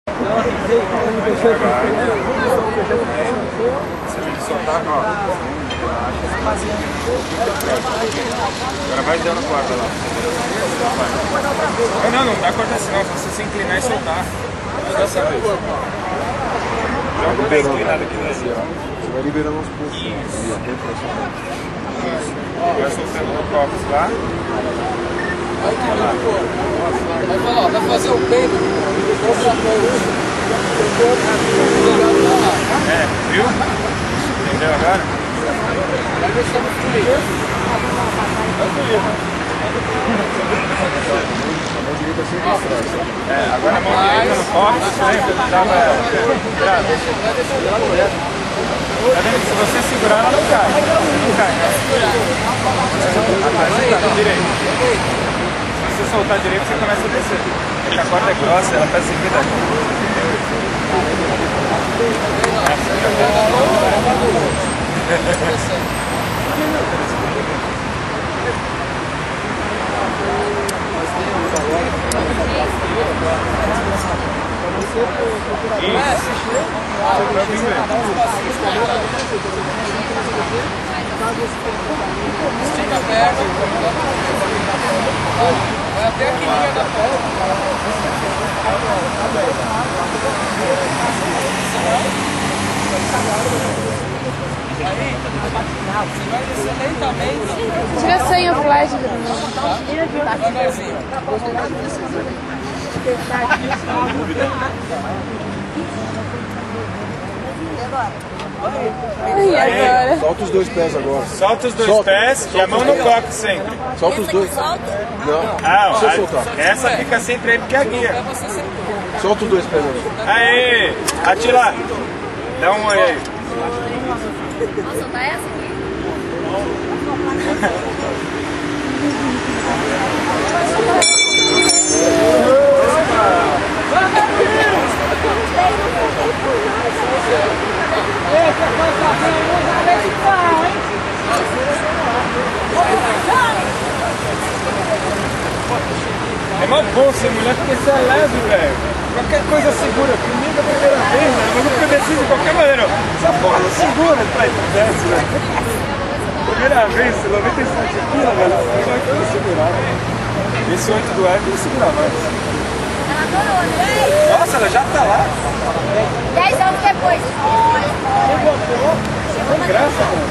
Agora vai dando corda lá. Não dá corda assim não, só você se inclinar e soltar. Dessa vez. Joga bem inclinado aqui no Brasil. Você vai liberando aos poucos. Isso. Vai soltando no copos lá. Vai falar, vai fazer o peito. Viu? Entendeu agora? Vai deixando fluir. Agora a mão direita no copos, sempre tava virada. Tá vendo que se você segurar ela não cai. Não cai, né? Direito. Se você soltar direito, você começa a descer. Porque a corda é grossa, ela tá seguida aqui. Estica a perna. Vai até aqui linha da perna. Aí, você vai descer lentamente. Tira sem o flash, Devagarzinho. E agora? Solta os dois pés agora. Solta os dois pés e a mão no coque sempre. Solta os dois. Não, deixa eu soltar. Essa fica sempre aí porque é a guia. Solta os dois pés agora. Aê! Atila! Dá um oi aí. Posso soltar essa aqui? É mó bom ser mulher porque você é leve, velho. Qualquer coisa segura. Comigo é a primeira vez, né? Mas eu preciso de qualquer maneira. Essa porra não segura, pai. Desce, velho. Primeira vez, 97 quilos, velho. Você vai ter segurado. Esse 8 do ar tem que segurar mais. Ela adorou, né? Nossa, ela já tá lá. 10 anos depois. Graça, mano.